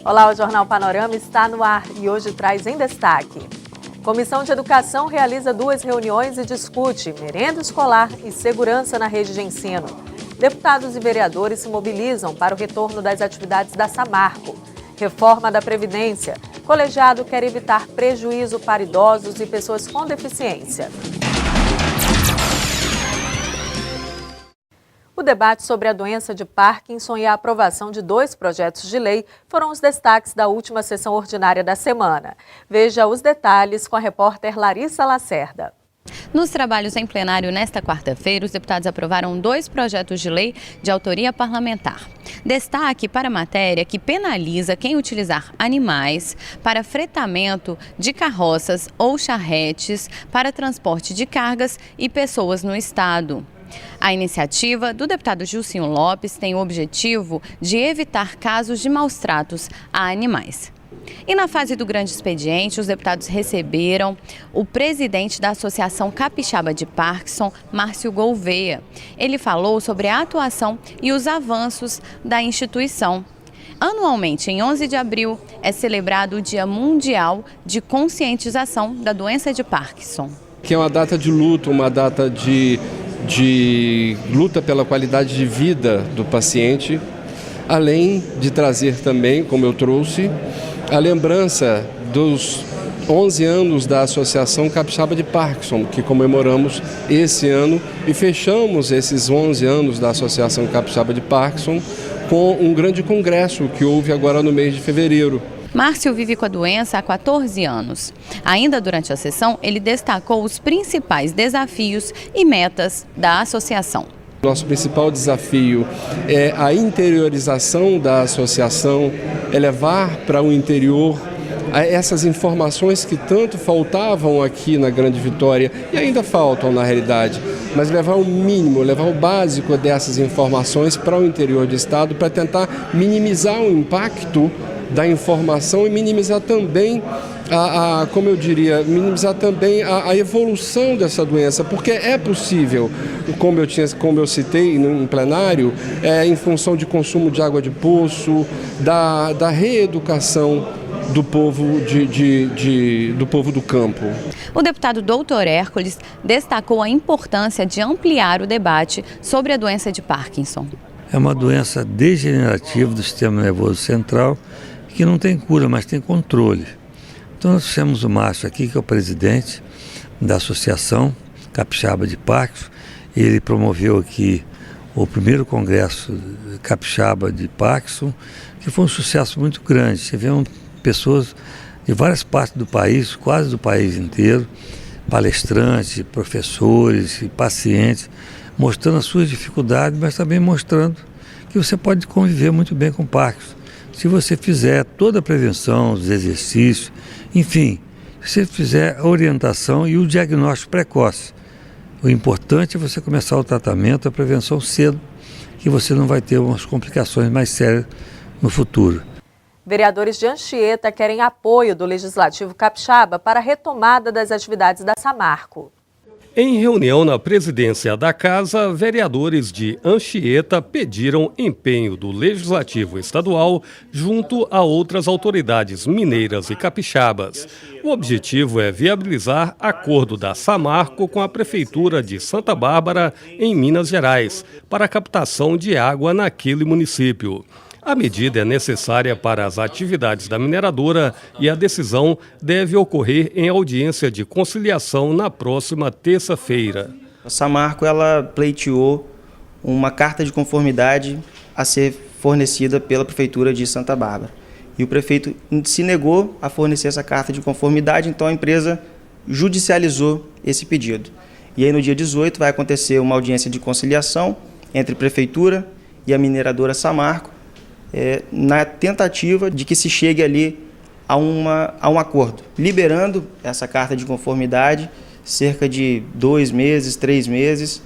Olá, o Jornal Panorama está no ar e hoje traz em destaque. Comissão de Educação realiza 2 reuniões e discute merenda escolar e segurança na rede de ensino. Deputados e vereadores se mobilizam para o retorno das atividades da Samarco. Reforma da Previdência. Colegiado quer evitar prejuízo para idosos e pessoas com deficiência. O debate sobre a doença de Parkinson e a aprovação de 2 projetos de lei foram os destaques da última sessão ordinária da semana. Veja os detalhes com a repórter Larissa Lacerda. Nos trabalhos em plenário nesta quarta-feira, os deputados aprovaram 2 projetos de lei de autoria parlamentar. Destaque para a matéria que penaliza quem utilizar animais para fretamento de carroças ou charretes para transporte de cargas e pessoas no estado. A iniciativa do deputado Gilcinho Lopes tem o objetivo de evitar casos de maus-tratos a animais. E na fase do grande expediente, os deputados receberam o presidente da Associação Capixaba de Parkinson, Márcio Gouveia. Ele falou sobre a atuação e os avanços da instituição. Anualmente, em 11 de abril, é celebrado o Dia Mundial de Conscientização da Doença de Parkinson. Que é uma data de luto, uma data de luta pela qualidade de vida do paciente, além de trazer também, como eu trouxe, a lembrança dos 11 anos da Associação Capixaba de Parkinson, que comemoramos esse ano e fechamos esses 11 anos da Associação Capixaba de Parkinson com um grande congresso que houve agora no mês de fevereiro. Márcio vive com a doença há 14 anos. Ainda durante a sessão, ele destacou os principais desafios e metas da associação. Nosso principal desafio é a interiorização da associação, é levar para o interior essas informações que tanto faltavam aqui na Grande Vitória e ainda faltam na realidade, mas levar o mínimo, levar o básico dessas informações para o interior do estado para tentar minimizar o impacto da informação e minimizar também minimizar também a evolução dessa doença, porque é possível, como eu citei em plenário, em função de consumo de água de poço, da reeducação do povo do povo do campo. O deputado Dr. Hércules destacou a importância de ampliar o debate sobre a doença de Parkinson. É uma doença degenerativa do sistema nervoso central que não tem cura, mas tem controle. Então nós temos o Márcio aqui, que é o presidente da Associação Capixaba de Parkinson. Ele promoveu aqui o primeiro congresso Capixaba de Parkinson, que foi um sucesso muito grande. Tiveram pessoas de várias partes do país, quase do país inteiro, palestrantes, professores e pacientes, mostrando as suas dificuldades, mas também mostrando que você pode conviver muito bem com Parkinson. Se você fizer toda a prevenção, os exercícios, enfim, se você fizer a orientação e o diagnóstico precoce. O importante é você começar o tratamento, a prevenção cedo, que você não vai ter umas complicações mais sérias no futuro. Vereadores de Anchieta querem apoio do Legislativo Capixaba para a retomada das atividades da Samarco. Em reunião na presidência da Casa, vereadores de Anchieta pediram empenho do Legislativo Estadual junto a outras autoridades mineiras e capixabas. O objetivo é viabilizar acordo da Samarco com a Prefeitura de Santa Bárbara, em Minas Gerais, para a captação de água naquele município. A medida é necessária para as atividades da mineradora e a decisão deve ocorrer em audiência de conciliação na próxima terça-feira. A Samarco ela pleiteou uma carta de conformidade a ser fornecida pela Prefeitura de Santa Bárbara. E o prefeito se negou a fornecer essa carta de conformidade, então a empresa judicializou esse pedido. E aí no dia 18 vai acontecer uma audiência de conciliação entre a Prefeitura e a mineradora Samarco, na tentativa de que se chegue ali a um acordo, liberando essa carta de conformidade, cerca de 2 meses, 3 meses,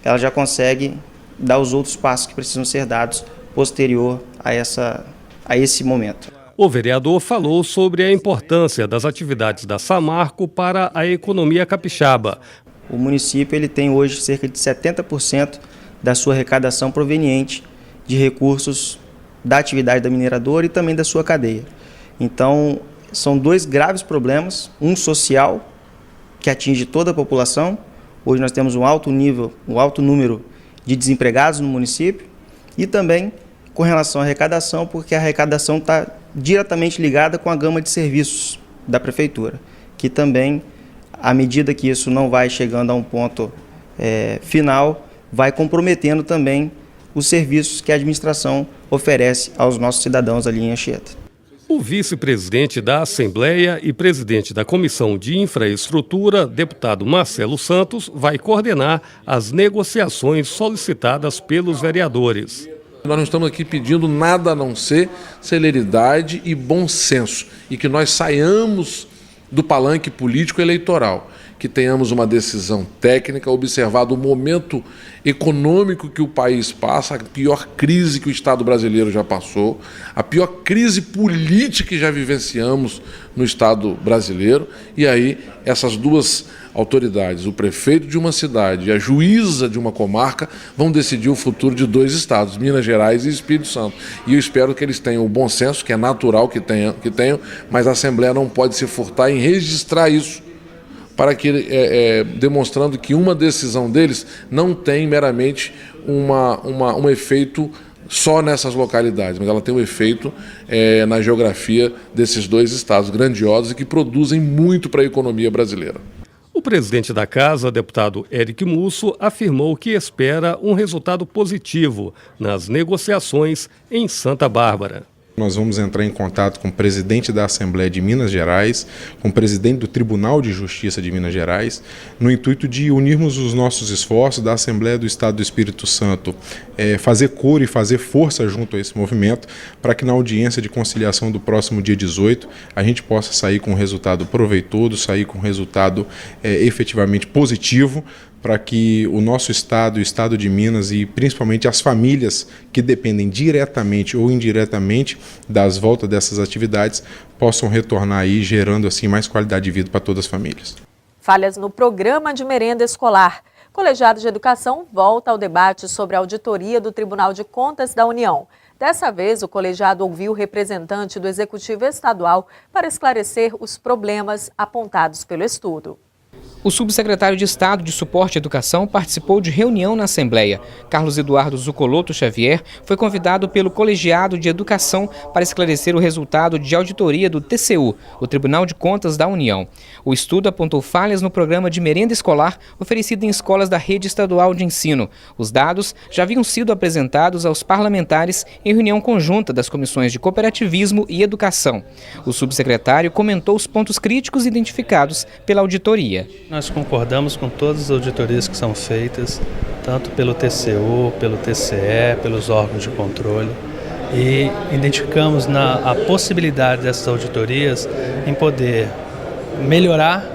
ela já consegue dar os outros passos que precisam ser dados posterior a esse momento. O vereador falou sobre a importância das atividades da Samarco para a economia capixaba. O município ele tem hoje cerca de 70% da sua arrecadação proveniente de recursos da atividade da mineradora e também da sua cadeia. Então, são dois graves problemas, um social, que atinge toda a população. Hoje nós temos um alto número de desempregados no município, e também com relação à arrecadação, porque a arrecadação está diretamente ligada com a gama de serviços da prefeitura, que também, à medida que isso não vai chegando a um ponto final, vai comprometendo também os serviços que a administração oferece aos nossos cidadãos ali em Anchieta. O vice-presidente da Assembleia e presidente da Comissão de Infraestrutura, deputado Marcelo Santos, vai coordenar as negociações solicitadas pelos vereadores. Nós não estamos aqui pedindo nada a não ser celeridade e bom senso, e que nós saiamos do palanque político eleitoral, que tenhamos uma decisão técnica, observado o momento econômico que o país passa, a pior crise que o Estado brasileiro já passou, a pior crise política que já vivenciamos no Estado brasileiro, e aí essas duas autoridades, o prefeito de uma cidade e a juíza de uma comarca, vão decidir o futuro de dois estados, Minas Gerais e Espírito Santo. E eu espero que eles tenham o bom senso, que é natural que tenham, mas a Assembleia não pode se furtar em registrar isso, para que demonstrando que uma decisão deles não tem meramente um efeito só nessas localidades, mas ela tem um efeito na geografia desses dois estados grandiosos e que produzem muito para a economia brasileira. O presidente da Casa, deputado Eric Musso, afirmou que espera um resultado positivo nas negociações em Santa Bárbara. Nós vamos entrar em contato com o presidente da Assembleia de Minas Gerais, com o presidente do Tribunal de Justiça de Minas Gerais, no intuito de unirmos os nossos esforços da Assembleia do Estado do Espírito Santo, fazer coro e fazer força junto a esse movimento, para que na audiência de conciliação do próximo dia 18, a gente possa sair com um resultado proveitoso, sair com um resultado efetivamente positivo, para que o nosso Estado, o Estado de Minas e principalmente as famílias que dependem diretamente ou indiretamente das voltas dessas atividades possam retornar aí, gerando assim mais qualidade de vida para todas as famílias. Falhas no programa de merenda escolar. O Colegiado de Educação volta ao debate sobre a auditoria do Tribunal de Contas da União. Dessa vez, o colegiado ouviu o representante do Executivo Estadual para esclarecer os problemas apontados pelo estudo. O subsecretário de Estado de Suporte à Educação participou de reunião na Assembleia. Carlos Eduardo Zucoloto Xavier foi convidado pelo Colegiado de Educação para esclarecer o resultado de auditoria do TCU, o Tribunal de Contas da União. O estudo apontou falhas no programa de merenda escolar oferecido em escolas da rede estadual de ensino. Os dados já haviam sido apresentados aos parlamentares em reunião conjunta das comissões de Cooperativismo e Educação. O subsecretário comentou os pontos críticos identificados pela auditoria. Nós concordamos com todas as auditorias que são feitas, tanto pelo TCU, pelo TCE, pelos órgãos de controle, e identificamos a possibilidade dessas auditorias em poder melhorar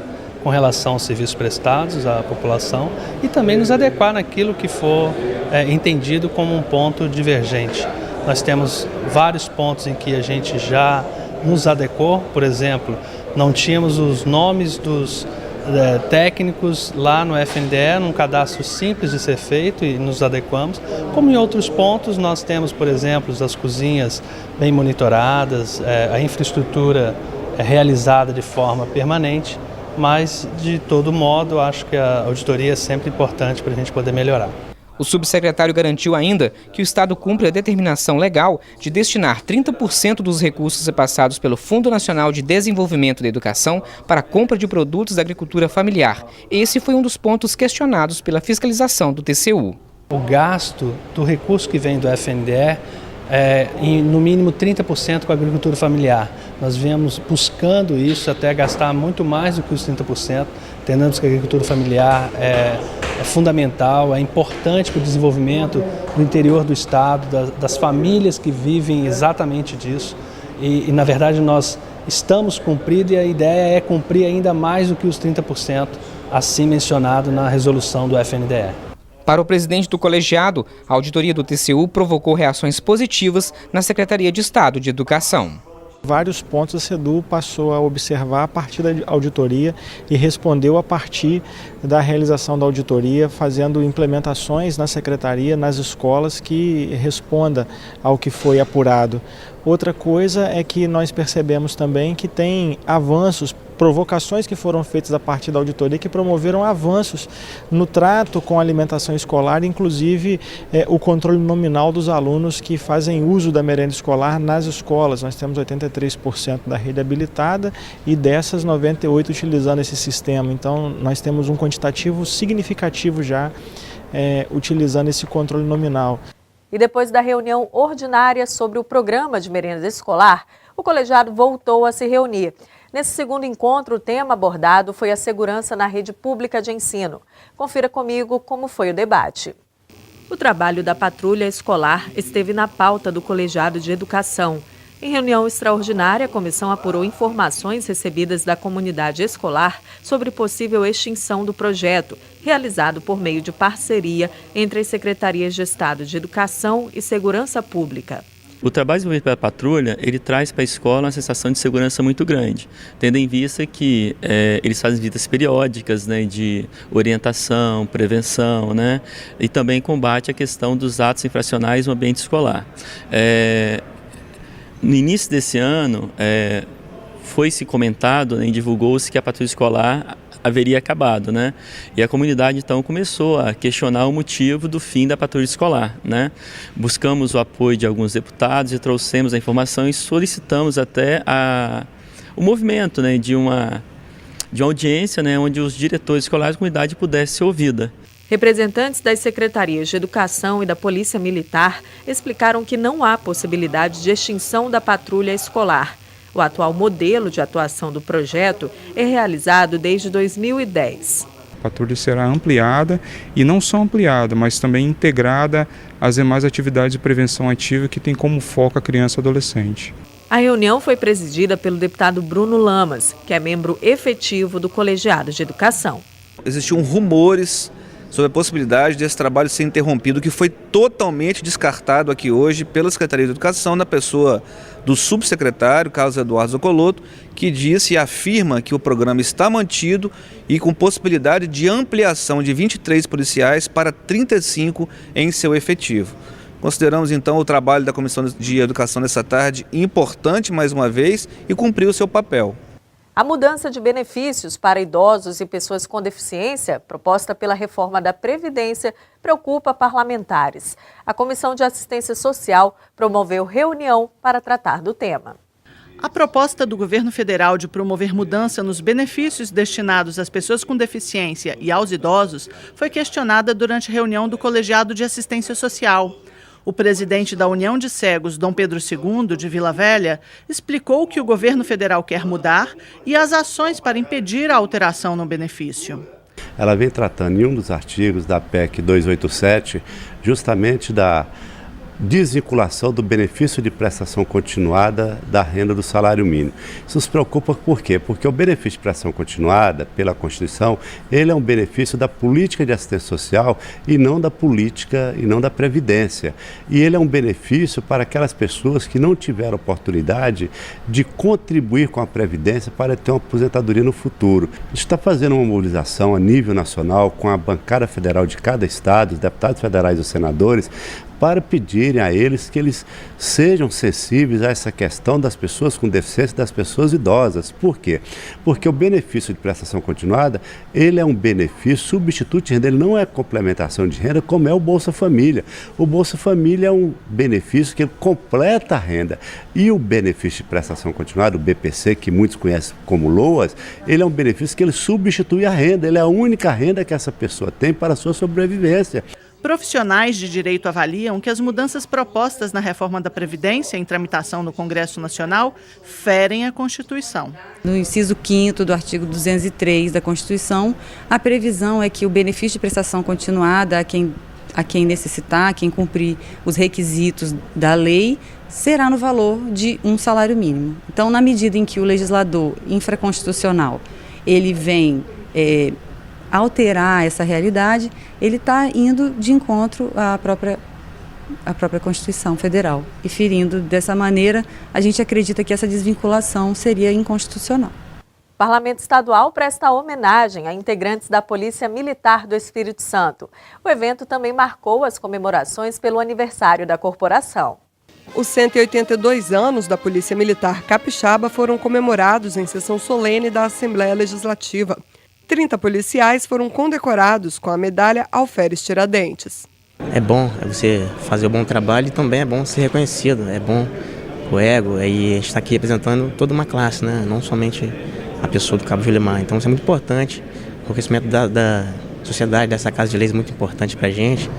com relação aos serviços prestados à população e também nos adequar naquilo que for entendido como um ponto divergente. Nós temos vários pontos em que a gente já nos adequou, por exemplo, não tínhamos os nomes dos técnicos lá no FNDE, num cadastro simples de ser feito e nos adequamos. Como em outros pontos, nós temos, por exemplo, as cozinhas bem monitoradas, a infraestrutura realizada de forma permanente, mas, de todo modo, acho que a auditoria é sempre importante para a gente poder melhorar. O subsecretário garantiu ainda que o Estado cumpre a determinação legal de destinar 30% dos recursos repassados pelo Fundo Nacional de Desenvolvimento da Educação para a compra de produtos da agricultura familiar. Esse foi um dos pontos questionados pela fiscalização do TCU. O gasto do recurso que vem do FNDE em no mínimo 30% com a agricultura familiar. Nós viemos buscando isso até gastar muito mais do que os 30%. Entendemos que a agricultura familiar é fundamental, é importante para o desenvolvimento do interior do Estado, das famílias que vivem exatamente disso. E na verdade, nós estamos cumprindo e a ideia é cumprir ainda mais do que os 30% assim mencionado na resolução do FNDE. Para o presidente do colegiado, a auditoria do TCU provocou reações positivas na Secretaria de Estado de Educação. Vários pontos a SEDU passou a observar a partir da auditoria e respondeu a partir da realização da auditoria, fazendo implementações na secretaria, nas escolas, que responda ao que foi apurado. Outra coisa é que nós percebemos também que tem avanços, provocações que foram feitas a partir da auditoria que promoveram avanços no trato com a alimentação escolar, inclusive o controle nominal dos alunos que fazem uso da merenda escolar nas escolas. Nós temos 83% da rede habilitada e dessas 98% utilizando esse sistema. Então nós temos um quantitativo significativo já utilizando esse controle nominal. E depois da reunião ordinária sobre o programa de merenda escolar, o colegiado voltou a se reunir. Nesse segundo encontro, o tema abordado foi a segurança na rede pública de ensino. Confira comigo como foi o debate. O trabalho da patrulha escolar esteve na pauta do colegiado de educação. Em reunião extraordinária, a comissão apurou informações recebidas da comunidade escolar sobre possível extinção do projeto, realizado por meio de parceria entre as secretarias de Estado de Educação e Segurança Pública. O trabalho desenvolvido pela patrulha, ele traz para a escola uma sensação de segurança muito grande, tendo em vista que eles fazem visitas periódicas, né, de orientação, prevenção, né, e também combate a questão dos atos infracionais no ambiente escolar. No início desse ano, foi-se comentado, né, e divulgou-se que a patrulha escolar haveria acabado, né? E a comunidade então começou a questionar o motivo do fim da patrulha escolar, né? Buscamos o apoio de alguns deputados e trouxemos a informação e solicitamos até o movimento, né, de uma audiência, né, onde os diretores escolares da comunidade pudessem ser ouvida. Representantes das secretarias de Educação e da Polícia Militar explicaram que não há possibilidade de extinção da patrulha escolar. O atual modelo de atuação do projeto é realizado desde 2010. A patrulha será ampliada e não só ampliada, mas também integrada às demais atividades de prevenção ativa que tem como foco a criança e adolescente. A reunião foi presidida pelo deputado Bruno Lamas, que é membro efetivo do Colegiado de Educação. Existiam rumores sobre a possibilidade desse trabalho ser interrompido, que foi totalmente descartado aqui hoje pela Secretaria de Educação, na pessoa do subsecretário Carlos Eduardo Zucolotto, que disse e afirma que o programa está mantido e com possibilidade de ampliação de 23 policiais para 35 em seu efetivo. Consideramos então o trabalho da Comissão de Educação nessa tarde importante mais uma vez e cumpriu o seu papel. A mudança de benefícios para idosos e pessoas com deficiência, proposta pela reforma da Previdência, preocupa parlamentares. A Comissão de Assistência Social promoveu reunião para tratar do tema. A proposta do governo federal de promover mudança nos benefícios destinados às pessoas com deficiência e aos idosos foi questionada durante a reunião do Colegiado de Assistência Social. O presidente da União de Cegos, Dom Pedro II, de Vila Velha, explicou o que o governo federal quer mudar e as ações para impedir a alteração no benefício. Ela vem tratando em um dos artigos da PEC 287 justamente da desvinculação do benefício de prestação continuada da renda do salário mínimo. Isso nos preocupa por quê? Porque o benefício de prestação continuada, pela Constituição, ele é um benefício da política de assistência social e não da política e não da Previdência. E ele é um benefício para aquelas pessoas que não tiveram oportunidade de contribuir com a Previdência para ter uma aposentadoria no futuro. A gente está fazendo uma mobilização a nível nacional com a bancada federal de cada estado, os deputados federais e os senadores, para pedirem a eles que eles sejam sensíveis a essa questão das pessoas com deficiência e das pessoas idosas. Por quê? Porque o benefício de prestação continuada, ele é um benefício substituto de renda, ele não é complementação de renda como é o Bolsa Família. O Bolsa Família é um benefício que completa a renda. E o benefício de prestação continuada, o BPC, que muitos conhecem como LOAS, ele é um benefício que ele substitui a renda, ele é a única renda que essa pessoa tem para a sua sobrevivência. Profissionais de direito avaliam que as mudanças propostas na reforma da Previdência, em tramitação no Congresso Nacional, ferem a Constituição. No inciso 5º do artigo 203 da Constituição, a previsão é que o benefício de prestação continuada a quem necessitar, a quem cumprir os requisitos da lei, será no valor de um salário mínimo. Então, na medida em que o legislador infraconstitucional ele vem alterar essa realidade, ele está indo de encontro à própria a própria Constituição Federal. E ferindo dessa maneira, a gente acredita que essa desvinculação seria inconstitucional. O Parlamento Estadual presta homenagem a integrantes da Polícia Militar do Espírito Santo. O evento também marcou as comemorações pelo aniversário da corporação. Os 182 anos da Polícia Militar Capixaba foram comemorados em sessão solene da Assembleia Legislativa. 30 policiais foram condecorados com a medalha Alferes Tiradentes. É bom você fazer um bom trabalho e também é bom ser reconhecido, é bom o ego, e a gente está aqui representando toda uma classe, né? Não somente a pessoa do Cabo Julimar. Então isso é muito importante, o reconhecimento da sociedade, dessa Casa de Leis é muito importante para a gente,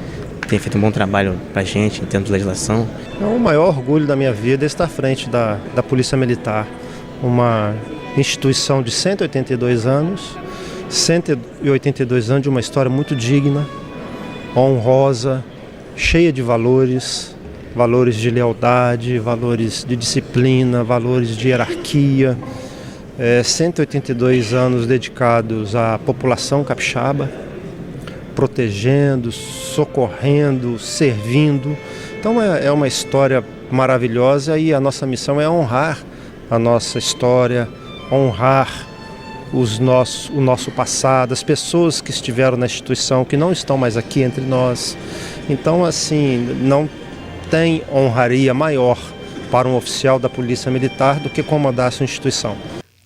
tem feito um bom trabalho para a gente em termos de legislação. O maior orgulho da minha vida é estar à frente da Polícia Militar, uma instituição de 182 anos de uma história muito digna, honrosa, cheia de valores de lealdade, valores de disciplina, valores de hierarquia. 182 anos dedicados à população capixaba, protegendo, socorrendo, servindo. Então é uma história maravilhosa e a nossa missão é honrar a nossa história, honrar o nosso passado, as pessoas que estiveram na instituição, que não estão mais aqui entre nós. Então, assim, não tem honraria maior para um oficial da Polícia Militar do que comandar a sua instituição.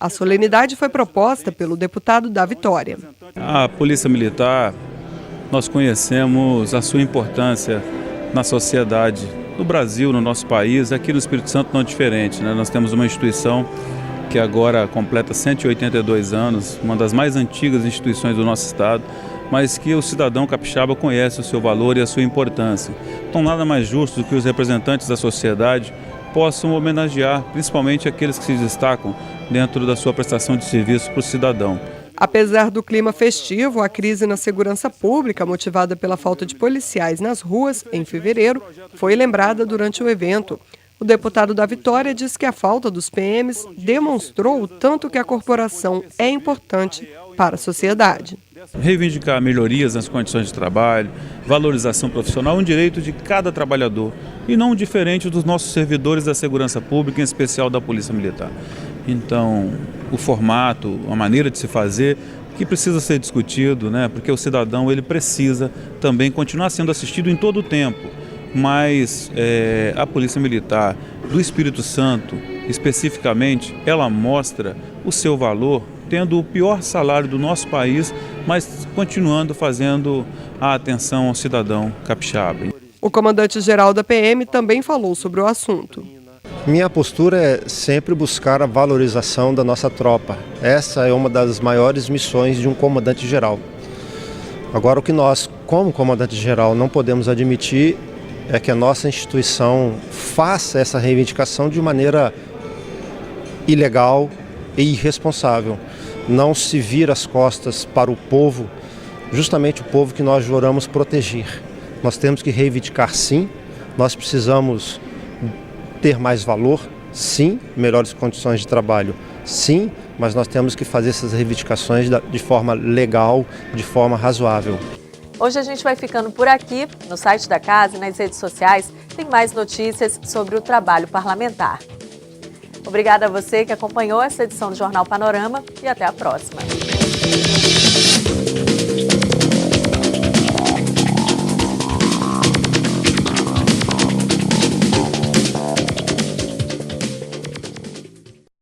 A solenidade foi proposta pelo deputado da Vitória. A Polícia Militar, nós conhecemos a sua importância na sociedade do Brasil, no nosso país, aqui no Espírito Santo não é diferente, né? Nós temos uma instituição que agora completa 182 anos, uma das mais antigas instituições do nosso estado, mas que o cidadão capixaba conhece o seu valor e a sua importância. Então nada mais justo do que os representantes da sociedade possam homenagear, principalmente aqueles que se destacam dentro da sua prestação de serviço para o cidadão. Apesar do clima festivo, a crise na segurança pública, motivada pela falta de policiais nas ruas em fevereiro, foi lembrada durante o evento. O deputado da Vitória diz que a falta dos PMs demonstrou o tanto que a corporação é importante para a sociedade. Reivindicar melhorias nas condições de trabalho, valorização profissional, um direito de cada trabalhador e não diferente dos nossos servidores da segurança pública, em especial da Polícia Militar. Então, o formato, a maneira de se fazer, que precisa ser discutido, né? Porque o cidadão ele precisa também continuar sendo assistido em todo o tempo. Mas a Polícia Militar do Espírito Santo, especificamente, ela mostra o seu valor, tendo o pior salário do nosso país, mas continuando fazendo a atenção ao cidadão capixaba. O comandante-geral da PM também falou sobre o assunto. Minha postura é sempre buscar a valorização da nossa tropa. Essa é uma das maiores missões de um comandante-geral. Agora, o que nós, como comandante-geral, não podemos admitir é que a nossa instituição faça essa reivindicação de maneira ilegal e irresponsável. Não se vira as costas para o povo, justamente o povo que nós juramos proteger. Nós temos que reivindicar, sim, nós precisamos ter mais valor, sim, melhores condições de trabalho, sim, mas nós temos que fazer essas reivindicações de forma legal, de forma razoável. Hoje a gente vai ficando por aqui. No site da Casa e nas redes sociais tem mais notícias sobre o trabalho parlamentar. Obrigada a você que acompanhou essa edição do Jornal Panorama e até a próxima.